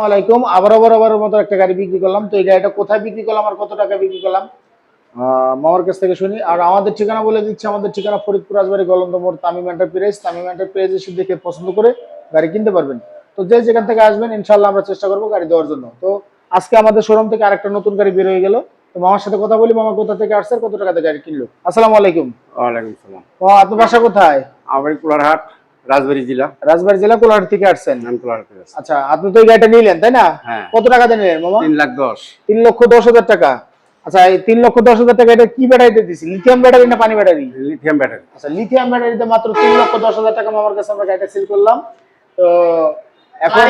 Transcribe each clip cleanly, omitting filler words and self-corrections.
আলাইকুম। আবারও মতো একটা গাড়ি বিক্রি করলাম। তো এই গাড়িটা কোথায় বিক্রি করলাম আর কত টাকা বিক্রি করলাম মামার কাছ থেকে শুনি। আর আমাদের ঠিকানা বলে দিচ্ছি, আমাদের ঠিকানা ফরিদপুর রাজবাড়ী গলন্দ মোড় তামিম এন্টারপ্রাইজ। তামিম এন্টারপ্রাইজ এসে দেখে পছন্দ করে গাড়ি কিনতে পারবেন। তো যে যেখান থেকে আসবেন ইনশাল্লাহ আমরা চেষ্টা করবো গাড়ি দেওয়ার জন্য। তো আজকে আমাদের শোরুম থেকে আরেকটা নতুন গাড়ি বের হয়ে গেল। তো মামার সাথে কথা বলি, মামা কোথা থেকে আসছে, কত টাকাতে গাড়ি কিনলো। আসসালামু আলাইকুম। ওয়ালাইকুম সালাম। আপনার বাসা কোথায়? আমার কোলারহাট, রাজবাড়ী জেলা। রাজবাড়ী জেলা, কোলাহাট থেকে আসছেন। আমি কোলারহাট থেকে আসছি। আচ্ছা, আপনি তো এই গাড়িটা নিলেন তাই না? হ্যাঁ। কত টাকাতে নিলেন মামা? 3,10,000। 3,10,000 টাকা। আচ্ছা, এই 3,10,000 টাকা এটা কি ব্যাটারিতে দিছি? লিথিয়াম ব্যাটারি না পানি ব্যাটারি? Lithium battery. আচ্ছা, লিথিয়াম ব্যাটারিতে মাত্র 3,10,000 টাকা মামার কাছে আমরা গাড়িটা সেল করলাম। তো এখন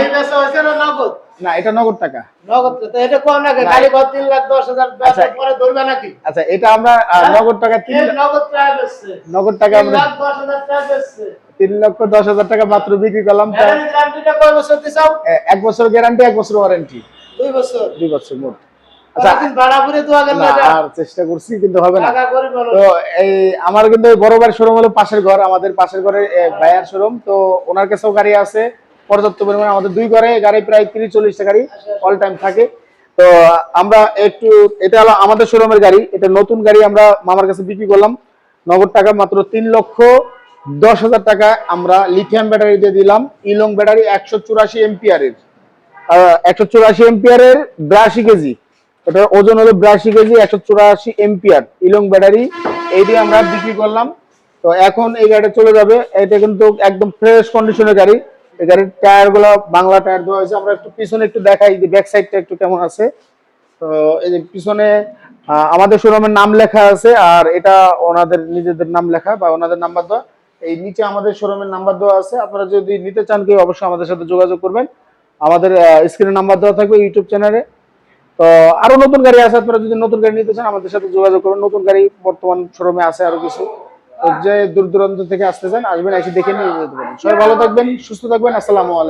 না, এটা নগদ টাকা। নগদ তো এটা কম নাকি? খালি 3,10,000 পরে ধরবে নাকি? আচ্ছা, এটা আমরা নগদ টাকা নগদ প্রায় বেচছে। নগদ টাকা আমরা 3,10,000 বেচছে। 3,10,000 টাকা মাত্র বিক্রি করলাম। গ্যারান্টি গ্যারান্টিটা কয় বছর দিছাও? 1 বছর গ্যারান্টি, 1 বছর ওয়ারেন্টি। 2 বছর। 2 বছর মোট। আচ্ছা, বাড়াবুড়ি দোয়া গেল না, এটা। আর চেষ্টা করছি কিন্তু হবে না। টাকা করে বলো। তো এই আমার কিন্তু বড় ভাইয়ের শোরুম হলো পাশের ঘর, আমাদের পাশের ঘরে ভাইয়ার শোরুম। তো ওনার কাছেও গাড়ি আছে পর্যাপ্ত পরিমাণে। আমাদের 2 ঘরে গাড়ি প্রায় 30-40টা গাড়ি অল টাইম থাকে। তো আমরা একটু, এটা হলো আমাদের শোরুমের গাড়ি, এটা নতুন গাড়ি আমরা মামার কাছে বিক্রি করলাম নগদ টাকা মাত্র 3,10,000 টাকা। আমরা লিথিয়াম ব্যাটারি দিয়ে দিলাম, ইলং ব্যাটারি 184 এম্পিয়ারের, 184 এম্পিয়ারের 82 কেজি। এটার ওজন হলো 82 কেজি, 184 এম্পিয়ার ইলং ব্যাটারি, এই দিয়ে আমরা বিক্রি করলাম। তো এখন এই গাড়িটা চলে যাবে। এটা কিন্তু একদম ফ্রেশ কন্ডিশনের গাড়ি। এই গাড়ির টায়ার গুলো বাংলা টায়ার দেওয়া হয়েছে। আমরা একটু পিছনে একটু দেখাই যে ব্যাক সাইডটা একটু কেমন আছে। তো এই যে পিছনে আমাদের শোরুমের নাম লেখা আছে, আর এটা ওনাদের নিজেদের নাম লেখা বা ওনাদের নাম্বার দেওয়া। এই নিচে আমাদের শোরুমের নাম্বার দেওয়া আছে। আপনারা যদি নিতে চান কেউ অবশ্যই আমাদের সাথে যোগাযোগ করবেন। আমাদের স্ক্রিনে নাম্বার দেওয়া থাকবে ইউটিউব চ্যানেলে। তো আরো নতুন গাড়ি আছে, আপনারা যদি নতুন গাড়ি নিতে চান আমাদের সাথে যোগাযোগ করবেন। নতুন গাড়ি বর্তমান শোরুমে আছে আরো কিছু। তো যে দূর দূরান্ত থেকে আসতে চান আসবেন, এসে দেখে নিয়ে যেতে পারেন। সবাই ভালো থাকবেন, সুস্থ থাকবেন। আসসালামু আলাইকুম।